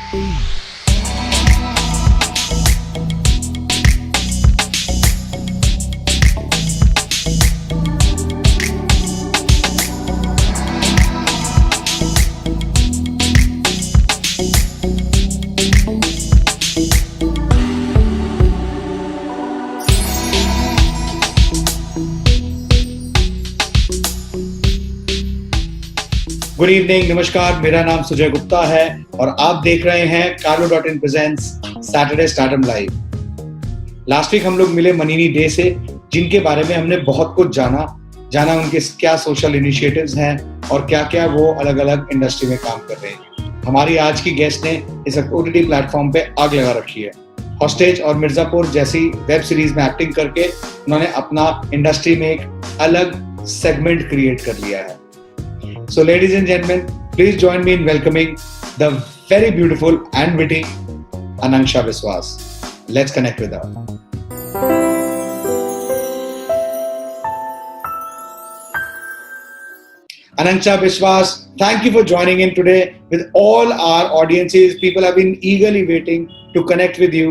Good evening, नमस्कार। मेरा नाम सुजय गुप्ता है और आप देख रहे हैं Carlo.in presents Saturday startup live. Last week हम लोग मिले मनीनी डे से, जिनके बारे में हमने बहुत कुछ जाना उनके क्या सोशल इनिशिएटिव्स हैं और क्या क्या वो अलग अलग इंडस्ट्री में काम कर रहे हैं। हमारी आज की गेस्ट ने इस OTT प्लेटफॉर्म पे आग लगा रखी है। हॉस्टेज और मिर्जापुर जैसी वेब सीरीज में एक्टिंग करके उन्होंने अपना इंडस्ट्री में एक अलग सेगमेंट क्रिएट कर लिया है। So ladies and gentlemen, please join me in welcoming the very beautiful and witty Ananksha Biswas. Let's connect with her. Ananksha Biswas, thank you for joining in today with all our audiences. People have been eagerly waiting to connect with you.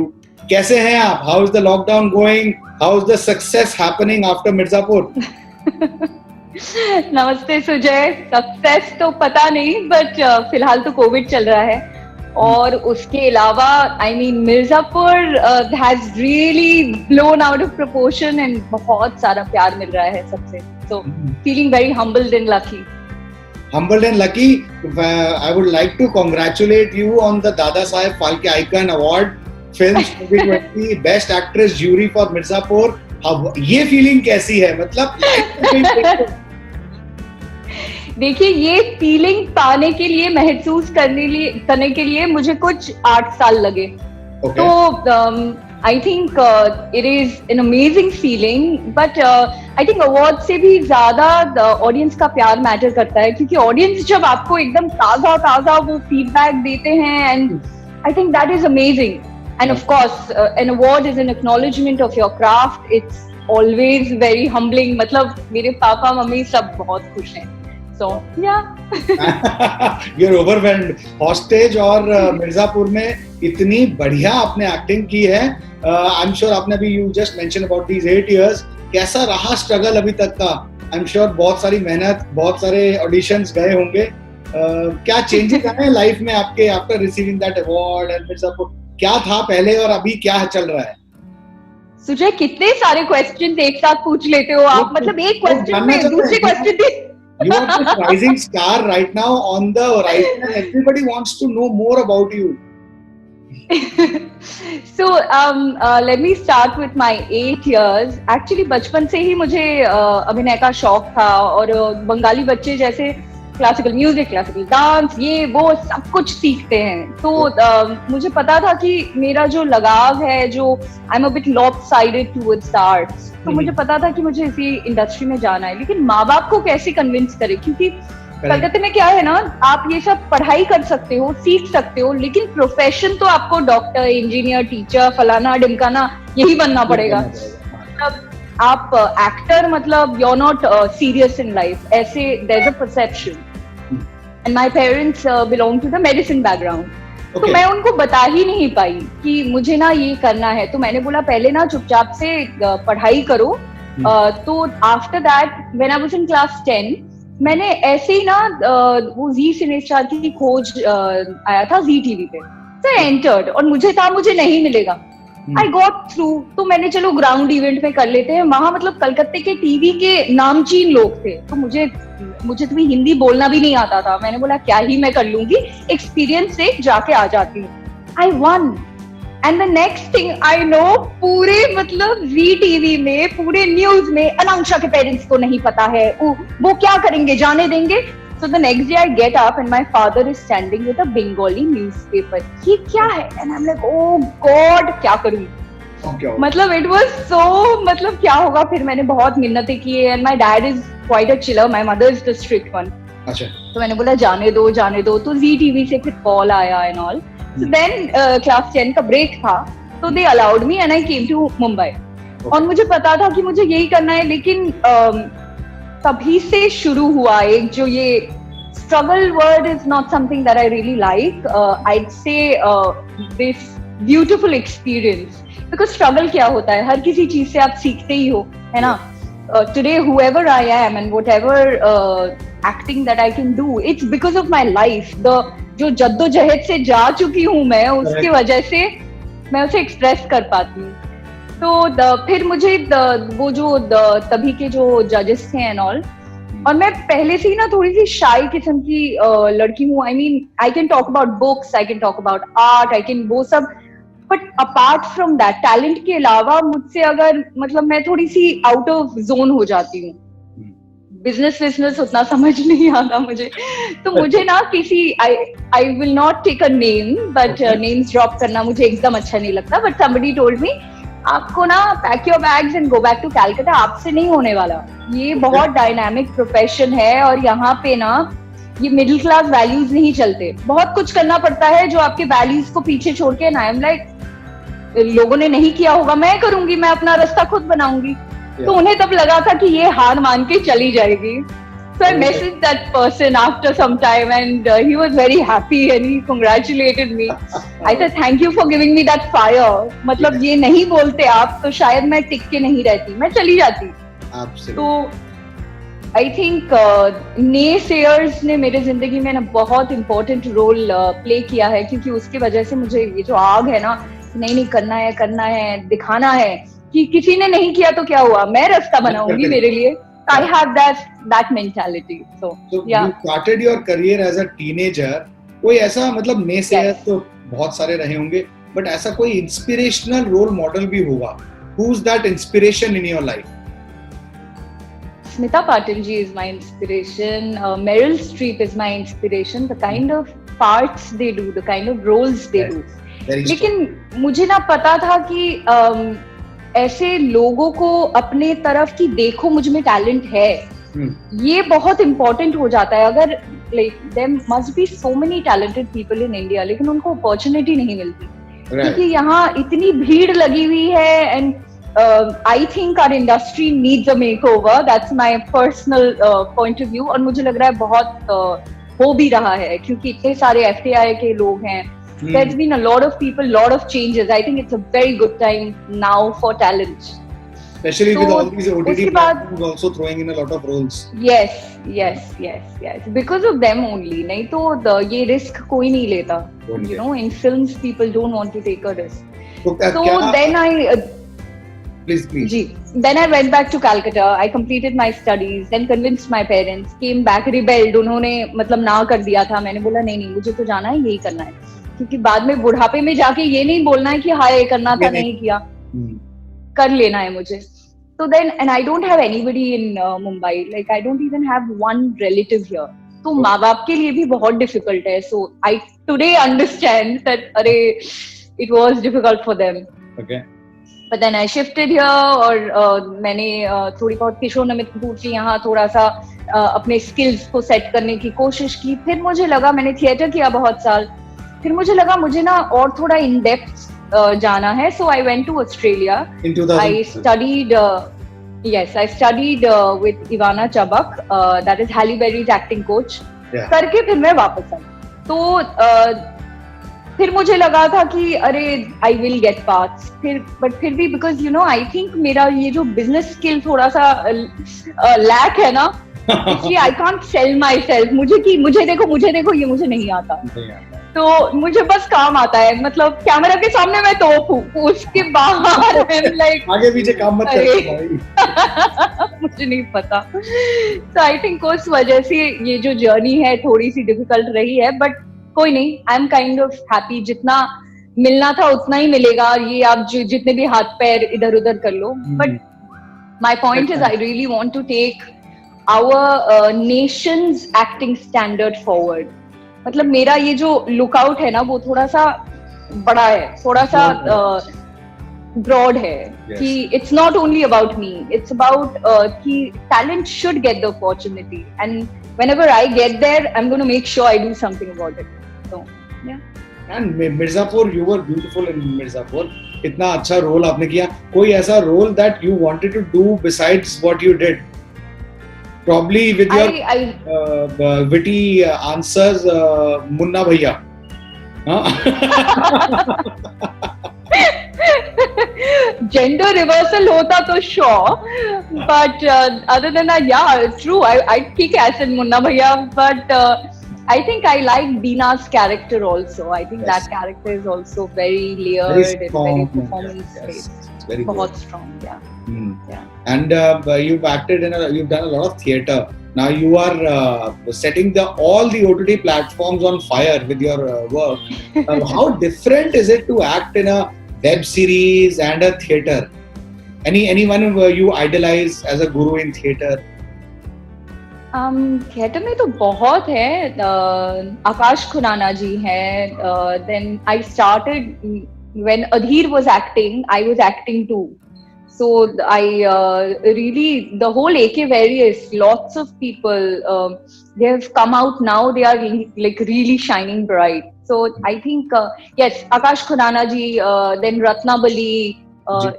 कैसे हैं आप? How is the lockdown going? How is the success happening after Mirzapur? नमस्ते Sujay. Success तो पता नहीं, but फिलहाल तो Covid चल रहा है और उसके अलावा Mirzapur has really blown out of proportion and बहुत सारा प्यार मिल रहा है सबसे। So feeling very humbled and lucky. Humbled and lucky. I would like to congratulate you on the Dada Saheb Phalke Icon Award, Films 2020 Best Actress Jury for Mirzapur. अब ये feeling कैसी है? मतलब देखिए, ये फीलिंग पाने के लिए, महसूस करने के लिए मुझे कुछ 8 साल लगे। तो I think it is an amazing feeling, but I think award से भी ज्यादा ऑडियंस का प्यार मैटर करता है, क्योंकि ऑडियंस जब आपको एकदम ताजा वो फीडबैक देते हैं, and I think that is amazing. End of course an award is an acknowledgement of your craft. It's always very humbling. मतलब मेरे पापा मम्मी सब बहुत खुश हैं। So yeah. You're overwhelmed. Hostage और मिर्जापुर में इतनी बढ़िया आपने एक्टिंग की है। I'm sure आपने अभी you just mentioned about these 8 years. कैसा रहा स्ट्रगल अभी तक का? I'm sure बहुत सारी मेहनत, बहुत सारे ऑडिशंस गए होंगे। क्या चेंजेस आए लाइफ में आपके after receiving that award and Mirzapur? क्या था पहले और अभी क्या चल रहा है? सुजय, कितने सारे क्वेश्चन एक साथ पूछ लेते हो आप। मतलब एक क्वेश्चन में दूसरे question You are this rising star right now on the horizon, and everybody wants to know more about you. So let me start with my 8 years. Actually बचपन से ही मुझे अभिनय का शौक था, और बंगाली बच्चे जैसे क्लासिकल म्यूजिक, क्लासिकल डांस, ये वो सब कुछ सीखते हैं। तो मुझे पता था कि मेरा जो लगाव है, जो I am a bit lopsided towards arts, तो मुझे पता था कि मुझे इसी इंडस्ट्री में जाना है। लेकिन माँ बाप को कैसे कन्विंस करें, क्योंकि कलकत्ते में क्या है ना, आप ये सब पढ़ाई कर सकते हो, सीख सकते हो, लेकिन प्रोफेशन तो आपको डॉक्टर, इंजीनियर, टीचर, फलाना ढिमकाना यही बनना पड़ेगा। मतलब आप एक्टर, मतलब you are not serious in life, ऐसे there is a perception. And my parents belong to the medicine background. तो मैं उनको बता ही नहीं पाई कि मुझे ना ये करना है। तो मैंने बोला पहले ना चुपचाप से पढ़ाई करो। तो after that when I was in class 10, मैंने ऐसे ही ना वो जी सिनेस्टार की खोज आया था जी टीवी पे, तो एंटर्ड, और मुझे नहीं मिलेगा। I got through. तो मैंने चलो ग्राउंड इवेंट में कर लेते हैं। वहां मतलब कलकत्ते के टीवी के नामचीन लोग थे, तो मुझे तो भी हिंदी बोलना भी नहीं आता था। मैंने बोला क्या ही मैं कर लूंगी, एक्सपीरियंस से जाके आ जाती हूँ। I one, and the next thing I know, पूरे मतलब जी टीवी में, पूरे न्यूज में अनांक्षा के पेरेंट्स को नहीं पता है, वो क्या करेंगे, जाने देंगे। So the next day I get up and my father is standing with a Bengali newspaper. ये क्या है? And I'm like, oh God, क्या करूँ? मतलब it was so, मतलब क्या होगा? फिर मैंने बहुत मिन्नतें की, and my dad is quite a chiller, my mother is the strict one. अच्छा। तो मैंने बोला जाने दो। तो जी टीवी से फिर कॉल आया and all. So then class 10 का ब्रेक था, तो they allowed me and I came to Mumbai. और मुझे पता था कि मुझे यही करना है, लेकिन तभी से शुरू हुआ एक जो ये struggle word is not something that I really like. I'd say this beautiful experience, because struggle क्या होता है, हर किसी चीज से आप सीखते ही हो, है ना? Today, whoever I am and whatever acting that I can do, it's because of my life. जो जद्दोजहद से जा चुकी हूँ मैं, उसकी वजह से मैं उसे एक्सप्रेस कर पाती हूँ. तो फिर मुझे वो जो तभी के जो जजेस थे एंड ऑल, और मैं पहले से ही ना थोड़ी सी शाई किस्म की लड़की हूँ. I mean I can talk about books, I can talk about art, I can वो सब, but apart from that talent के अलावा मुझसे अगर मतलब मैं थोड़ी सी आउट ऑफ जोन हो जाती हूँ. बिजनेस उतना समझ नहीं आता मुझे. तो मुझे ना किसी I will not take a name, but names drop करना मुझे एकदम अच्छा नहीं लगता. बट समबडी टोल्ड मी, आपको ना pack your bags and go back to Calcutta, आपसे नहीं होने वाला. ये बहुत डायनामिक प्रोफेशन है और यहाँ पे ना ये मिडिल क्लास वैल्यूज नहीं चलते. बहुत कुछ करना पड़ता है जो आपके वैल्यूज को पीछे छोड़ के. आई एम लाइक, लोगों ने नहीं किया होगा, मैं करूंगी, मैं अपना रास्ता खुद बनाऊंगी. तो उन्हें तब लगा था कि ये हार मान के चली जाएगी. So I messaged that person after some time and he was very happy and he congratulated me. I said thank you for giving me that fire. मतलब ये नहीं बोलते आप तो शायद मैं टिक के नहीं रहती, मैं चली जाती. तो I think naysayers ने मेरे जिंदगी में ना बहुत important role play किया है, क्योंकि उसकी वजह से मुझे ये जो आग है ना, नहीं करना है, दिखाना है कि किसी ने नहीं किया तो क्या हुआ, मैं रास्ता बनाऊंगी मेरे लिए. I have that mentality. So yeah. You started your career as a teenager. कोई ऐसा मतलब naysayers तो बहुत सारे रहे होंगे, but ऐसा कोई inspirational role model भी होगा. Who's that inspiration in your life? Smita Patil ji is my inspiration. Meryl Streep is my inspiration. The kind of parts they do, the kind of roles they do. लेकिन मुझे ना पता था कि ऐसे लोगों को अपने तरफ की देखो मुझ में टैलेंट है, ये बहुत इम्पोर्टेंट हो जाता है. अगर like there must be so many talented people in India, लेकिन उनको अपॉर्चुनिटी नहीं मिलती क्योंकि यहाँ इतनी भीड़ लगी हुई है. And I think our industry needs a makeover. That's my personal point of view. और मुझे लग रहा है बहुत हो भी रहा है, क्योंकि इतने सारे FTI के लोग हैं. There's been a lot of people, lot of changes. I think it's a very good time now for talent. Especially with all these OTT platforms also throwing in a lot of roles. Yes. Because of them only. नहीं तो ये risk कोई नहीं लेता. You know, in films people don't want to take a risk. So then Please. Then I went back to Calcutta. I completed my studies, then convinced my parents. Came back, rebelled. उन्होंने मतलब ना कर दिया था. मैंने बोला नहीं मुझे तो जाना है, यही करना है. क्योंकि बाद में बुढ़ापे में जाके ये नहीं बोलना है कि हाँ ये करना था, नहीं किया, कर लेना है मुझे. तो then and I don't have anybody in Mumbai, like I don't even have one relative here. तो माँ बाप के लिए भी बहुत डिफिकल्ट है. So I today understand that अरे it was difficult for them. But then I shifted here और मैंने थोड़ी बहुत किशोर नमित कपूर जी यहाँ थोड़ा सा अपने स्किल्स को सेट करने की कोशिश की. फिर मुझे लगा, मैंने थिएटर किया बहुत साल, फिर मुझे लगा मुझे ना और थोड़ा इन डेप्थ जाना है. So I went to Australia. I studied with Ivana Chubbuck, that is Halle Berry's acting coach. करके फिर मैं वापस आई. तो फिर मुझे लगा था कि अरे आई विल गेट पाथ्स. फिर भी because you know I think मेरा ये जो बिजनेस स्किल थोड़ा सा लैक है ना, इसलिए I can't sell my self. मुझे देखो ये मुझे नहीं आता. तो मुझे बस काम आता है, मतलब कैमरा के सामने मैं तोप हूँ, उसके बाहर लाइक आगे पीछे काम मत कर. मुझे नहीं पता. तो आई थिंक उस वजह से ये जो जर्नी है थोड़ी सी डिफिकल्ट रही है, बट कोई नहीं. I am kind of happy. जितना मिलना था उतना ही मिलेगा. और ये आप जितने भी हाथ पैर इधर उधर कर लो. But my point is I really want to take our nation's acting standard forward. मतलब मेरा ये जो लुकआउट है ना वो थोड़ा सा बड़ा है, थोड़ा सा ब्रॉड है. कि it's not only about me, it's about कि talent should get the opportunity. And whenever I get there, I'm going to make sure I do something about it. So, yeah. And Mirzapur, you were beautiful in Mirzapur. इतना अच्छा role आपने किया. कोई ऐसा role that you wanted to do besides what you did? Probably with your I witty answers, Munna Bhaiya. Huh? Gender reversal hota to sure, but other than that, yeah, true. I'd kick ass in Munna Bhaiya, but I think I like Deena's character also. I think Yes. that character is also very Very layered and very strong. performance Yes, based. it's very good. Bahut strong, yeah. Yeah. And you've you've done a lot of theatre. Now you are setting all the OTT platforms on fire with your work. How different is it to act in a web series and a theatre? Anyone who you idolize as a guru in theatre? Theatre में तो बहुत है. आकाश खुराना जी हैं. Then I started when Adhir was acting. I was acting too. So I really, the whole AK Various, lots of people, they have come out now. They are like really shining bright. So I think yes, Akash Khurana ji, then Ratna Bali,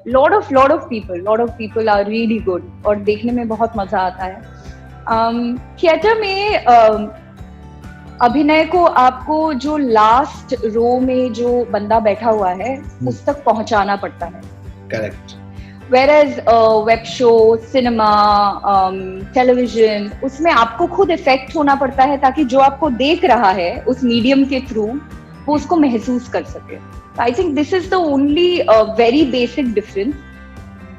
lot of people are really good और देखने में बहुत मजा आता है. Theatre में अभिनय को आपको जो लास्ट रो में जो बंदा बैठा हुआ है उस तक पहुंचाना पड़ता है. Correct. Whereas web show, cinema, television, उसमें आपको खुद इफेक्ट होना पड़ता है ताकि जो आपको देख रहा है उस मीडियम के थ्रू वो उसको महसूस कर सके. I think this is the only very basic difference.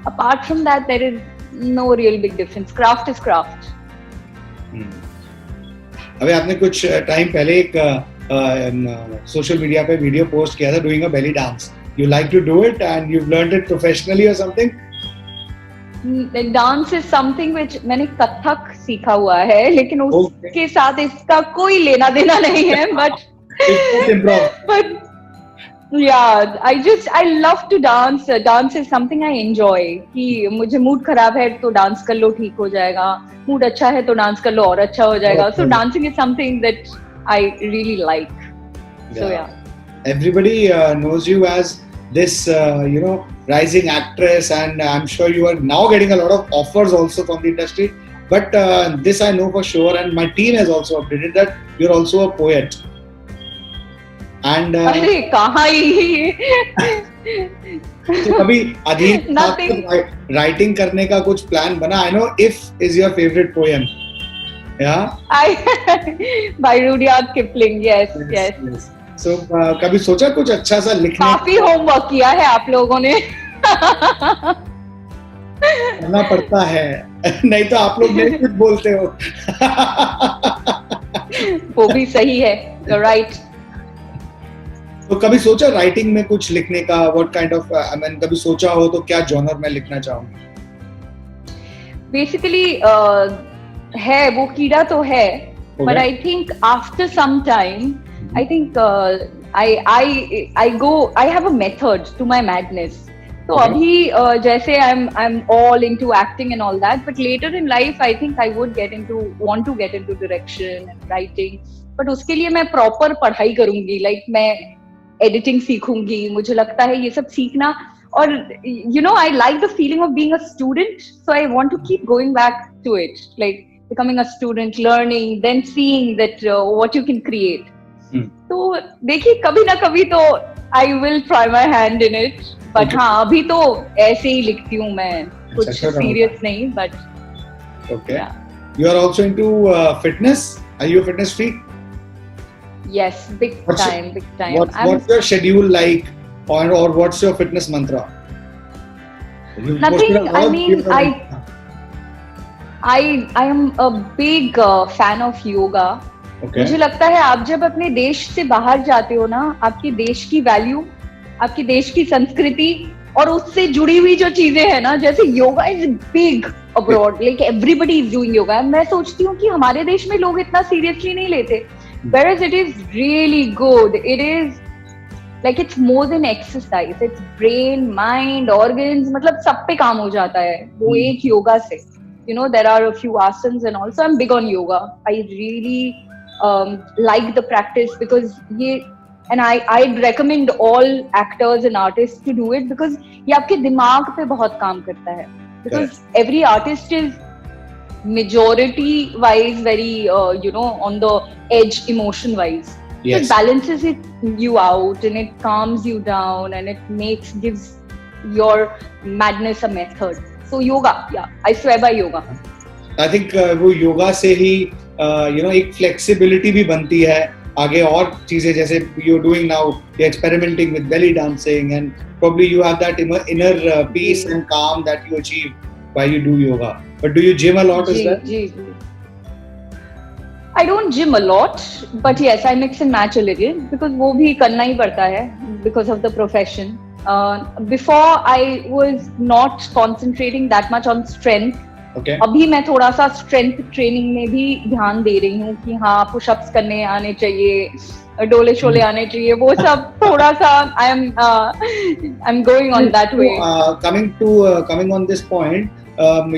Apart from that there is no real big difference. Craft is craft. अभी आपने कुछ टाइम पहले एक सोशल मीडिया पे वीडियो पोस्ट किया था doing a belly dance. You like to do it and you've learned it professionally or something? Dance is something which मैंने कथक सीखा हुआ है लेकिन उसके साथ इसका कोई लेना देना नहीं है. but yeah, I love to dance. Dance is something I enjoy. कि मुझे मूड खराब है तो डांस कर लो ठीक हो जाएगा. मूड अच्छा है तो डांस कर लो और अच्छा हो जाएगा. So dancing is something that I really like. So yeah. Everybody knows you as this rising actress, and I'm sure you are now getting a lot of offers also from the industry, but this I know for sure, and my team has also updated that you're also a poet. And अरे कहाँ ही तो कभी अधीर writing करने का कुछ plan बना? I know If is your favorite poem. Yeah, by Rudyard Kipling. Yes. So, कभी सोचा कुछ अच्छा सा लिखने? काफी होमवर्क किया है आप लोगों ने. करना पड़ता है नहीं तो आप लोग नहीं कुछ बोलते हो. वो भी सही है. You're right. तो कभी सोचा राइटिंग में कुछ लिखने का? What kind of कभी सोचा हो तो क्या जॉनर में लिखना चाहूंगी? Basically है वो कीड़ा तो है. But I think after some time I think I have a method to my madness. So अभी जैसे I'm all into acting and all that, but later in life I think I would want to get into direction and writing. But उसके लिए मैं proper पढ़ाई करूँगी. Like मैं editing सीखूंगी. मुझे लगता है ये सब सीखना और I like the feeling of being a student. So I want to keep going back to it. Like becoming a student, learning, then seeing that what you can create. तो देखिए कभी ना कभी तो I will try my hand in it. But हाँ अभी तो ऐसे ही लिखती हूँ मैं. कुछ serious नहीं. But okay. Yeah. You are also into fitness. Are you a fitness freak? Yes, big time. What's your schedule like, or what's your fitness mantra? Nothing. I mean, I am a big fan of yoga. Okay. मुझे लगता है आप जब अपने देश से बाहर जाते हो ना, आपके देश की वैल्यू, आपके देश की संस्कृति और उससे जुड़ी हुई जो चीजें हैं ना, जैसे yoga is big abroad, like everybody is doing yoga. मैं सोचती हूँ कि हमारे देश में लोग इतना सीरियसली नहीं लेते. Whereas it is really good. It is like it's more than exercise. It's brain, mind, organs. मतलब सब पे काम हो जाता है वो एक योगा से. There are a few asanas and also I'm big on yoga. I really like the practice because and I'd recommend all actors and artists to do it because ये आपके दिमाग पे बहुत काम करता है. Because every artist is majority wise very on the edge emotion wise. So Yes. it balances you out and it calms you down and it gives your madness a method. So yoga, I swear by yoga. I think वो योगा से ही एक flexibility भी बनती है आगे और चीजें जैसे you doing now you experimenting with belly dancing and probably you have that inner peace and calm that you achieve while you do yoga. But do you gym a lot as well? जी. I don't gym a lot, but yes, I mix and match a little because वो भी करना ही पड़ता है because of the profession. Before I was not concentrating that much on strength. Okay. अभी मैं थोड़ा सा स्ट्रेंथ ट्रेनिंग में भी ध्यान दे रही हूँ कि हाँ पुशअप्स करने आने चाहिए, डोले शोले आने चाहिए, वो सब थोड़ा सा I am going on that way. Coming on this point,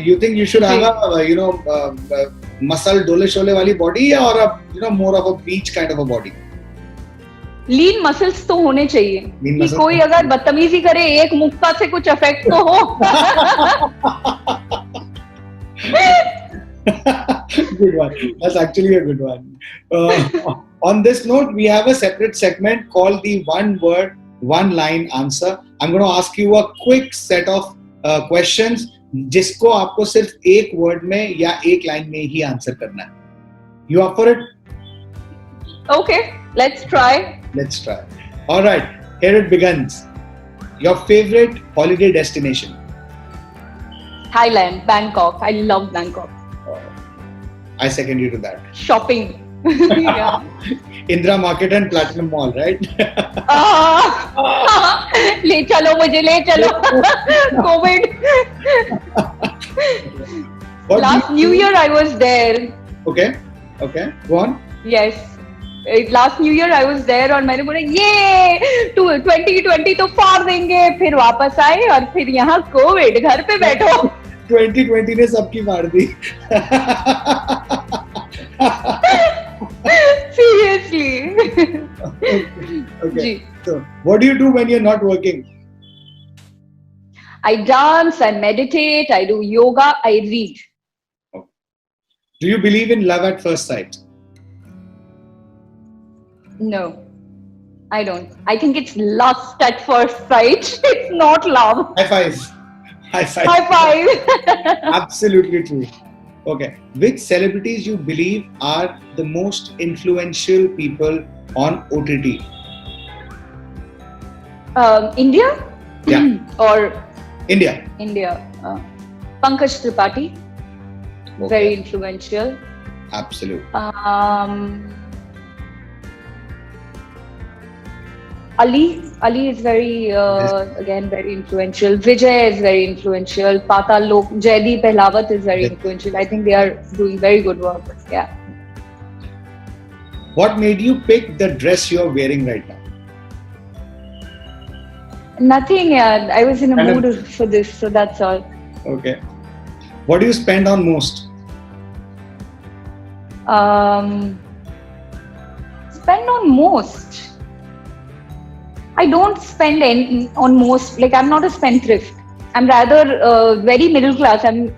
you think you should have a muscle dole shole wali body or a more of a beach kind of a body? Lean muscles तो होने चाहिए कि कोई अगर बदतमीजी करे एक मुक्का से कुछ इफेक्ट तो हो. Good one. That's actually a good one. On this note, we have a separate segment called the one word, one line answer. I'm going to ask you a quick set of questions जिसको आपको सिर्फ एक word में या एक line में ही answer करना है. You up for it? Okay, let's try. Let's try. All right, here it begins. Your favorite holiday destination? Thailand, Bangkok. I love Bangkok. I second you to that. Shopping. Yeah. Indira Market and Platinum Mall, right? ले चलो मुझे, ले चलो. COVID. Last New Year I was there. Okay. Go on. Yes. Last New Year I was there और मैंने बोला ये 2020 तो फाड़ देंगे, फिर वापस आए और फिर यहाँ कोविड, घर पे बैठो. 2020 ने सबकी फाड़ दी. Seriously. Okay. So, what do you do when you're not working? I dance, I meditate, I do yoga, I read. Do you believe in love at first sight? No, I don't. I think it's lust at first sight. It's not love. High five. High five. Absolutely true. Okay. Which celebrities you believe are the most influential people on OTT? India? Yeah. Or India. Pankaj Tripathi. Okay. Very influential. Absolutely. Ali is very again very influential. Vijay is very influential. Patal Lok, Jaideep Ahlawat is very influential. I think they are doing very good work. Yeah. What made you pick the dress you're wearing right now? Nothing. I was in a mood for this, so that's all. Okay. What do you spend on most? Spend on most. I don't spend on most. Like I'm not a spendthrift. I'm rather very middle class. I'm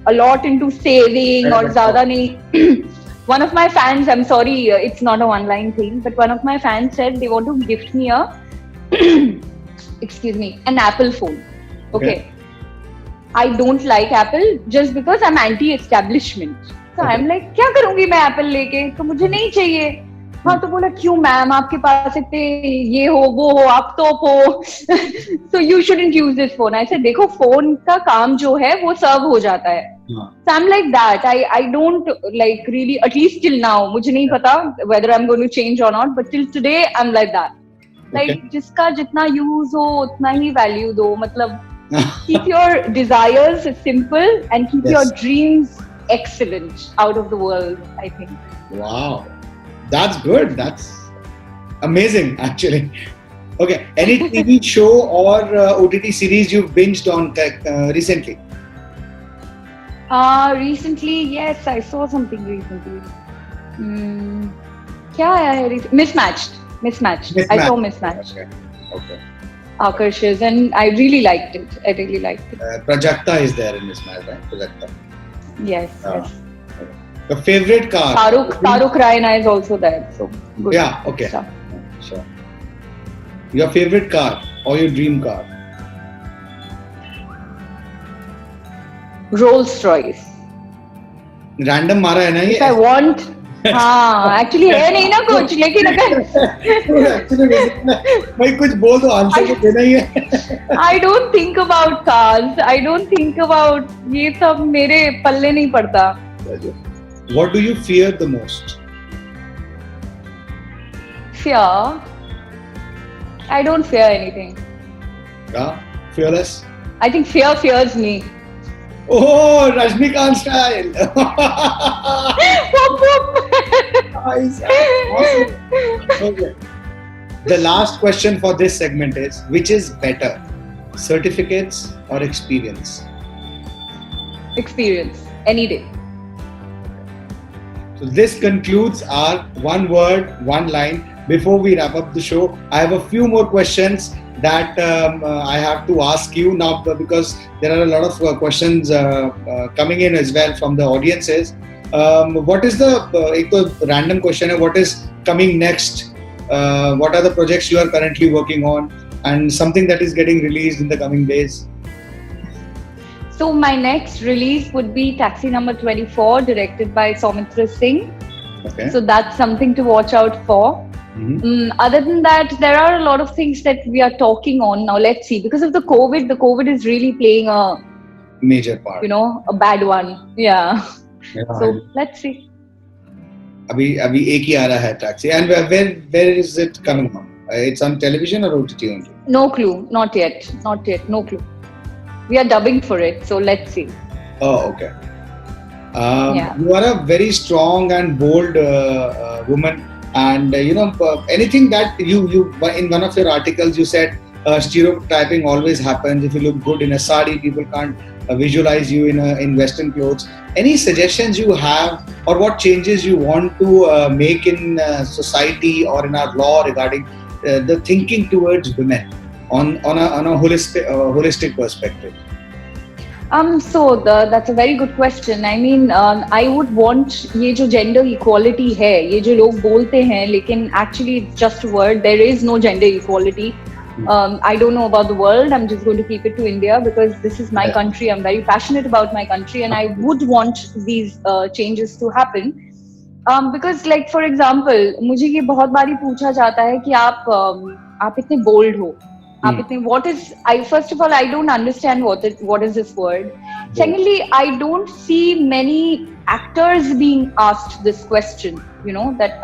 a lot into saving or ज़्यादा नहीं. One of my fans, I'm sorry, it's not a one-line thing, but one of my fans said they want to gift me an Apple phone. Okay. I don't like Apple just because I'm anti-establishment. So I'm like, क्या करूँगी मैं Apple लेके? तो मुझे नहीं चाहिए. हाँ तो बोला क्यों मैम, आपके पास इतने ये हो वो हो, आप टॉप हो, so you shouldn't use this phone. I said देखो फोन का काम जो है वो सर्व हो जाता है. So I'm like that. I don't like really, at least till now, मुझे नहीं पता whether I'm going to change or not, but till today I'm like that. Like जिसका जितना use हो उतना ही value दो. मतलब keep your desires simple and keep your dreams excellent out of the world, I think. Wow. That's good. That's amazing, actually. Okay. Any TV show or OTT series you've binged on recently? Recently, yes, I saw something recently. क्या है? Mismatched. I saw Mismatched. Okay. Akarsh's, and I really liked it. Prajakta is there in Mismatched, right? Prajakta. Yes, Uh, yes. the favorite car? Farooq Raina is also there. So good. Yeah, okay. Stuff. Sure. Your favorite car or your dream car? Rolls Royce. Random मारा है ना If ये? I want, हाँ, actually है नहीं ना कुछ, लेकिन अगर Actually, भाई कुछ बोल दो, आंसर तो देना ही है. I don't think about cars. I don't think about ये सब मेरे पल्ले नहीं पड़ता. What do you fear the most? Fear? I don't fear anything. Yeah, fearless. I think fear fears me. Oh, Rajnikant style. Whoop, whoop. Nice. Awesome. Okay. The last question for this segment is: which is better, certificates or experience? Experience any day. So this concludes our one word, one line. Before we wrap up the show, I have a few more questions that I have to ask you now, because there are a lot of questions coming in as well from the audiences. What is the एक तो random question है, what is coming next? What are the projects you are currently working on, and something that is getting released in the coming days? So my next release would be Taxi Number 24, directed by Soumitra Singh. Okay. So that's something to watch out for. Other than that, there are a lot of things that we are talking on now. Let's see, because of the COVID is really playing a major part. A bad one. Yeah. So let's see. अभी एक ही आ रहा है Taxi, and where is it coming from? It's on television or OTT only? No clue. Not yet. No clue. We are dubbing for it, so let's see. Oh, okay. You are a very strong and bold woman, and anything that you in one of your articles you said stereotyping always happens. If you look good in a sari, people can't visualize you in Western clothes. Any suggestions you have, or what changes you want to make in society or in our law regarding the thinking towards women on a holistic perspective? So that's a very good question. I mean, I would want ये जो gender equality है, ये जो लोग बोलते हैं, लेकिन actually it's just a word. There is no gender equality. I don't know about the world. I'm just going to keep it to India because this is my country. I'm very passionate about my country, and I would want these changes to happen. Because, like for example, मुझे ये बहुत बारी पूछा जाता है कि आप इतने bold हो. First of all, I don't understand what is this word. Secondly, I don't see many actors being asked this question, that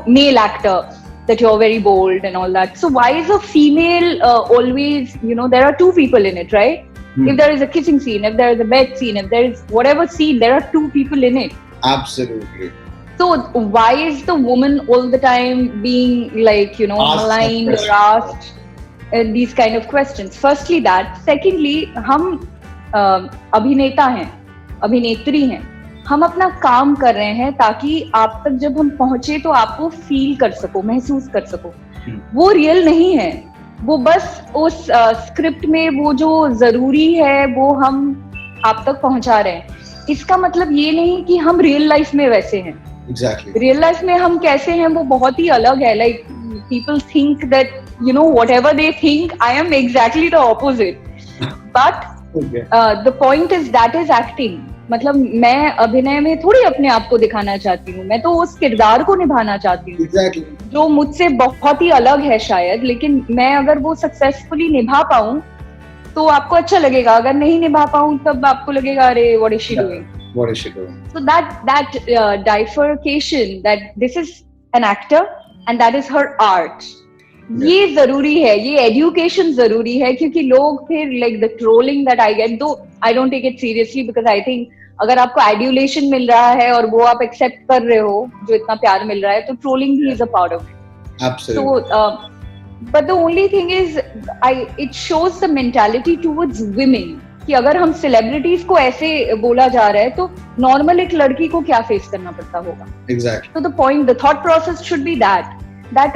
male actor, that you're very bold and all that. So why is a female always, there are two people in it, right? If there is a kissing scene, if there is a bed scene, if there is whatever scene, there are two people in it. Absolutely. So why is the woman all the time being maligned or asked these kind of questions? Firstly that. Secondly, हम अभिनेता हैं, अभिनेत्री हैं, हम अपना काम कर रहे हैं ताकि आप तक जब हम पहुंचे तो आपको फील कर सको, महसूस कर सको. वो रियल नहीं है, वो बस उस स्क्रिप्ट में वो जो जरूरी है वो हम आप तक पहुंचा रहे हैं. इसका मतलब ये नहीं कि हम रियल लाइफ में वैसे हैं. Exactly. रियल लाइफ में हम कैसे हैं वो बहुत ही अलग है. Like people think that whatever they think, I am exactly the opposite. But the point is that is acting. मतलब मैं अभिनय में थोड़ी अपने आप को दिखाना चाहती हूँ, मैं तो उस किरदार को निभाना चाहती हूँ. Exactly. जो मुझसे बहुत ही अलग है शायद, लेकिन मैं अगर वो सक्सेसफुली निभा पाऊँ तो आपको अच्छा लगेगा. अगर नहीं निभा पाऊँ तब आपको लगेगा अरे what is she doing? What is she doing? So that bifurcation, that this is an actor and that is her art. ये जरूरी है, ये एजुकेशन जरूरी है, क्योंकि लोग फिर like the trolling that I get, though I don't take it seriously because I think अगर आपको एड्यूलेशन मिल रहा है और वो आप एक्सेप्ट कर रहे हो, जो इतना प्यार मिल रहा है, तो ट्रोलिंग भी is a part of it. Absolutely. So but the only thing is it shows the mentality towards women कि अगर हम सेलिब्रिटीज को ऐसे बोला जा रहा है तो नॉर्मल एक लड़की को क्या फेस करना पड़ता होगा. Exactly. So the point, the thought process should be that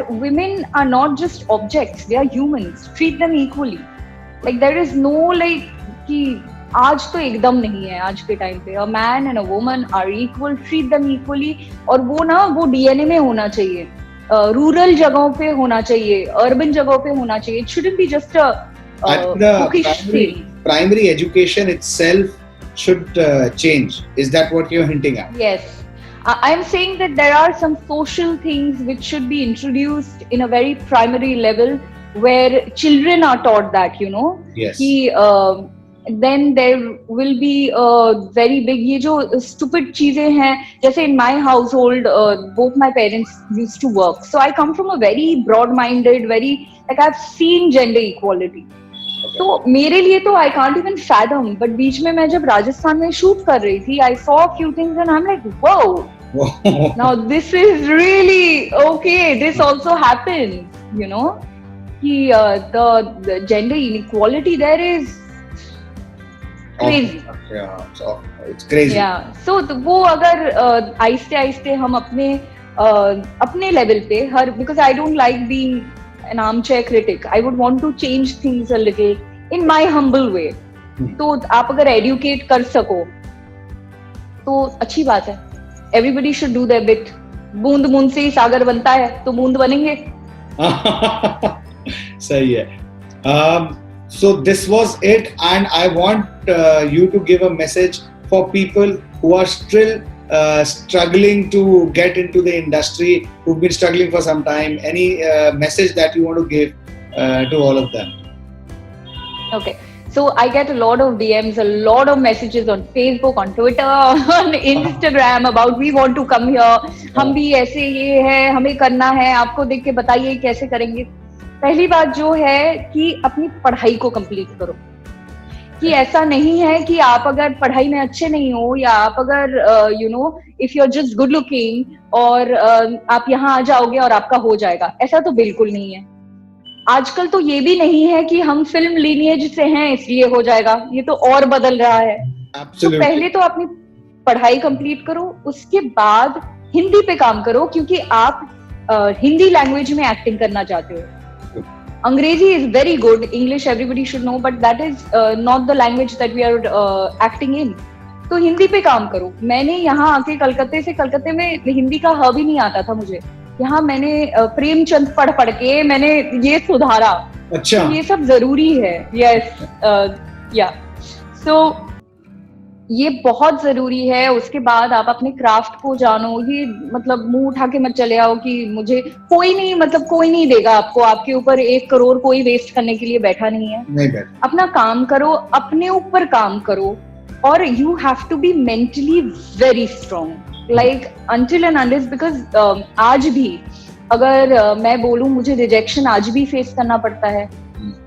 women are not just objects, they are humans. Treat them equally. Like there is no कि आज तो एकदम नहीं है। आज के टाइम पे a man and a woman are equal, treat them equally. और वो ना वो डीएनए में होना चाहिए, रूरल जगहों पे होना चाहिए, अर्बन जगहों पे होना चाहिए। It shouldn't be just a I think the bookish thing. primary education itself should change. Is that what you're hinting at? Yes. I'm saying that there are some social things which should be introduced in a very primary level where children are taught that, you know, Yes. then there will be a very big, ये जो stupid चीजें हैं, जैसे in my household, both my parents used to work. So I come from a very broad-minded, very, like I've seen gender equality. तो मेरे लिए तो I can't even fathom, but बीच में मैं जब राजस्थान में शूट कर रही थी, I saw few things and I am like wow, now this is really okay, this also happens, you know, कि the gender inequality there is crazy. It's crazy. सो वो अगर आहिस्ते आहिस्ते हम अपने लेवल पे हर, because I don't like being an armchair critic. I would want to change things a little in my humble way. तो आप अगर educate कर सको तो अच्छी बात है. Everybody should do their bit. बूंद बूंद से ही सागर बनता है, तो बूंद बनेंगे. सही है. So this was it, and I want you to give a message for people who are still struggling to get into the industry, who've been struggling for some time. Any message that you want to give to all of them? Okay, so I get a lot of DMs, a lot of messages on Facebook, on Twitter, on Instagram about we want to come here. हम भी ऐसे ये है, हमें करना है, आपको देख के बताइए कैसे करेंगे. पहली बात जो है कि अपनी पढ़ाई को कंप्लीट करो. कि ऐसा नहीं है कि आप अगर पढ़ाई में अच्छे नहीं हो, या आप अगर you know if you are just good looking और आप यहाँ आ जाओगे और आपका हो जाएगा, ऐसा तो बिल्कुल नहीं है. आजकल तो ये भी नहीं है कि हम फिल्म लीनिएज से हैं इसलिए हो जाएगा, ये तो और बदल रहा है. तो पहले तो अपनी पढ़ाई कंप्लीट करो, उसके बाद हिंदी पे काम करो, क्योंकि आप हिंदी लैंग्वेज में एक्टिंग करना चाहते हो. Angrezi is very good. English everybody should know, but that is not the language that we are acting in. तो हिंदी पे काम करो. मैंने यहाँ आके कलकत्ते में हिंदी का ह भी नहीं आता था मुझे. यहाँ मैंने प्रेमचंद पढ़ के मैंने ये सुधारा. अच्छा. ये सब जरूरी है. Yes, yeah. So ये बहुत जरूरी है. उसके बाद आप अपने क्राफ्ट को जानो. ये मतलब मुंह उठा के मत चले आओ कि मुझे कोई नहीं देगा आपको. आपके ऊपर 1 करोड़ कोई वेस्ट करने के लिए बैठा नहीं है. नहीं बैठा. अपना काम करो, अपने ऊपर काम करो, और you have to be mentally very strong, like until and unless, because आज भी अगर मैं बोलूं, मुझे रिजेक्शन आज भी फेस करना पड़ता है.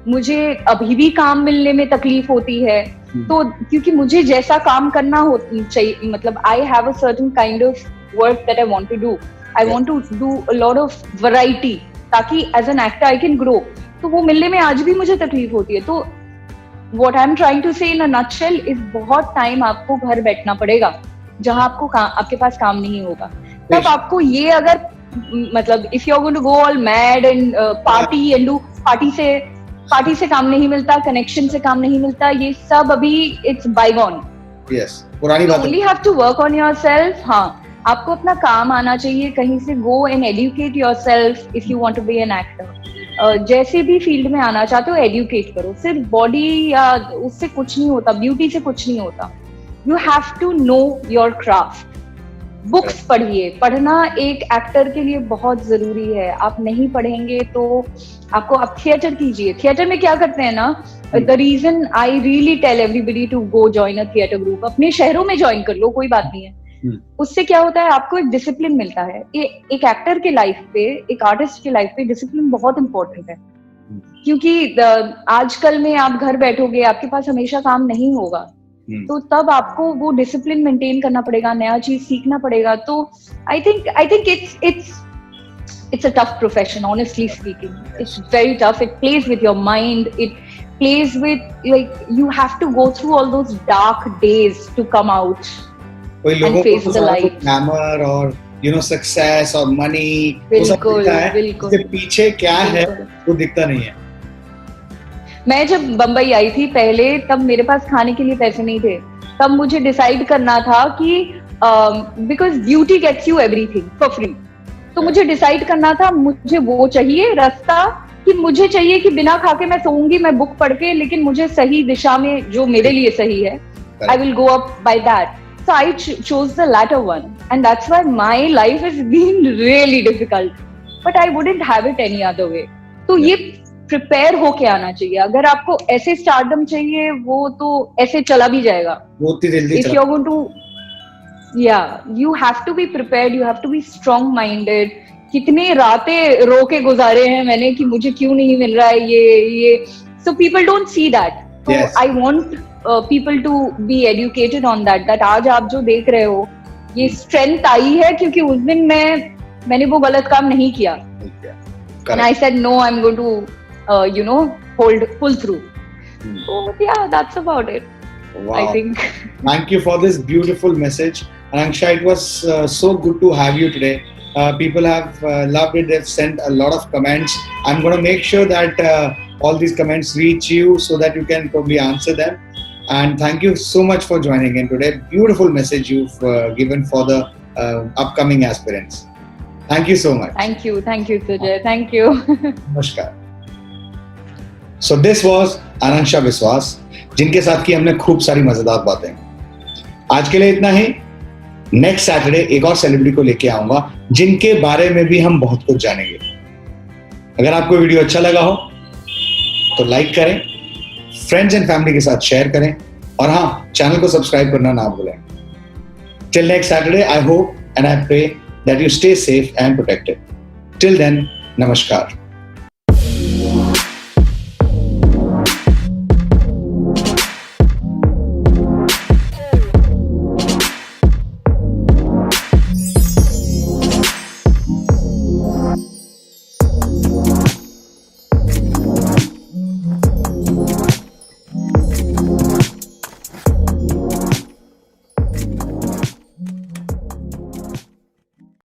मुझे अभी भी काम मिलने में तकलीफ होती है. तो क्योंकि मुझे जैसा काम करना चाहिए, मतलब I have a certain kind of work that I want to do. I want to do a lot of variety, ताकि as an actor I can grow. तो वो मिलने में आज भी मुझे तकलीफ होती है. तो what I am trying to say in a nutshell is, बहुत टाइम आपको घर बैठना पड़ेगा जहां आपके पास काम नहीं होगा. तब आपको ये, अगर मतलब if you are going to go all mad and party and do party से काम नहीं मिलता, कनेक्शन से काम नहीं मिलता, ये सब अभी इट्स बायगॉन. यस, पुरानी बात है. Only have to work on yourself. हाँ, आपको अपना काम आना चाहिए. कहीं से go and educate yourself if you want to be an actor. जैसे भी फील्ड में आना चाहते हो, एडुकेट करो. सिर्फ बॉडी या उससे कुछ नहीं होता, ब्यूटी से कुछ नहीं होता. You have to know your craft. Books पढ़िए. पढ़ना एक एक्टर के लिए बहुत जरूरी है. आप नहीं पढ़ेंगे तो आप थिएटर कीजिए. थिएटर में क्या करते हैं ना, the reason I really tell everybody to go join a theatre group. अपने शहरों में ज्वाइन कर लो, कोई बात नहीं है. उससे क्या होता है, आपको एक डिसिप्लिन मिलता है. एक एक्टर के लाइफ पे, एक आर्टिस्ट के लाइफ पे डिसिप्लिन बहुत इंपॉर्टेंट है. क्योंकि आजकल में आप घर बैठोगे, आपके पास हमेशा काम नहीं होगा. तो तब आपको वो डिसिप्लिन मेंटेन करना पड़ेगा, नया चीज सीखना पड़ेगा. तो I think it's a tough profession, honestly speaking. It's very tough. It plays with your mind. It plays with, like, you have to go through all those dark days to come out and face the light. Glamour और success और money, बिल्कुल. पीछे क्या है वो दिखता नहीं है. मैं जब बम्बई आई थी पहले, तब मेरे पास खाने के लिए पैसे नहीं थे। तब मुझे डिसाइड करना था कि because beauty gets you everything for free. तो मुझे डिसाइड करना था, मुझे वो चाहिए रास्ता, कि मुझे चाहिए कि बिना खा के मैं सोऊंगी, मैं बुक पढ़ के, लेकिन मुझे सही दिशा में जो मेरे लिए सही है, I will go up by that. So I chose the latter one, and that's why my life has been really difficult. But I wouldn't have it any other way. तो ये प्रिपेयर होके आना चाहिए। अगर आपको ऐसे स्टारडम चाहिए, वो तो ऐसे चला भी जाएगा। वो इतनी जल्दी If you're going to, yeah, you have to be prepared. You have to be strong-minded. कितने रातें रो के गुजारे हैं मैंने कि मुझे क्यों नहीं मिल रहा है ये। So people don't see that. So Yes. I want people to be educated on that. That आज आप जो देख रहे हो, ये स्ट्रेंथ आई है क्योंकि उस दिन मैंने वो गलत काम नहीं किया। And I said no, I'm going to pull through. So yeah, that's about it. Wow. I think. Thank you for this beautiful message, Aranksha. It was so good to have you today. People have loved it. They've sent a lot of comments. I'm going to make sure that all these comments reach you so that you can probably answer them. And thank you so much for joining in today. Beautiful message you've given for the upcoming aspirants. Thank you so much. Thank you, Sujay. Thank you. Namaskar. So this was Aranksha Biswas, जिनके साथ की हमने खूब सारी मजेदार बातें। आज के लिए इतना ही। नेक्स्ट सैटरडे एक और सेलिब्रिटी को लेके आऊंगा, जिनके बारे में भी हम बहुत कुछ जानेंगे। अगर आपको वीडियो अच्छा लगा हो तो लाइक करें, फ्रेंड्स एंड फैमिली के साथ शेयर करें, और हाँ, चैनल को सब्सक्राइब करना ना भूलें। Till next Saturday, I hope and I pray that you stay safe and protected. Till then, namaskar.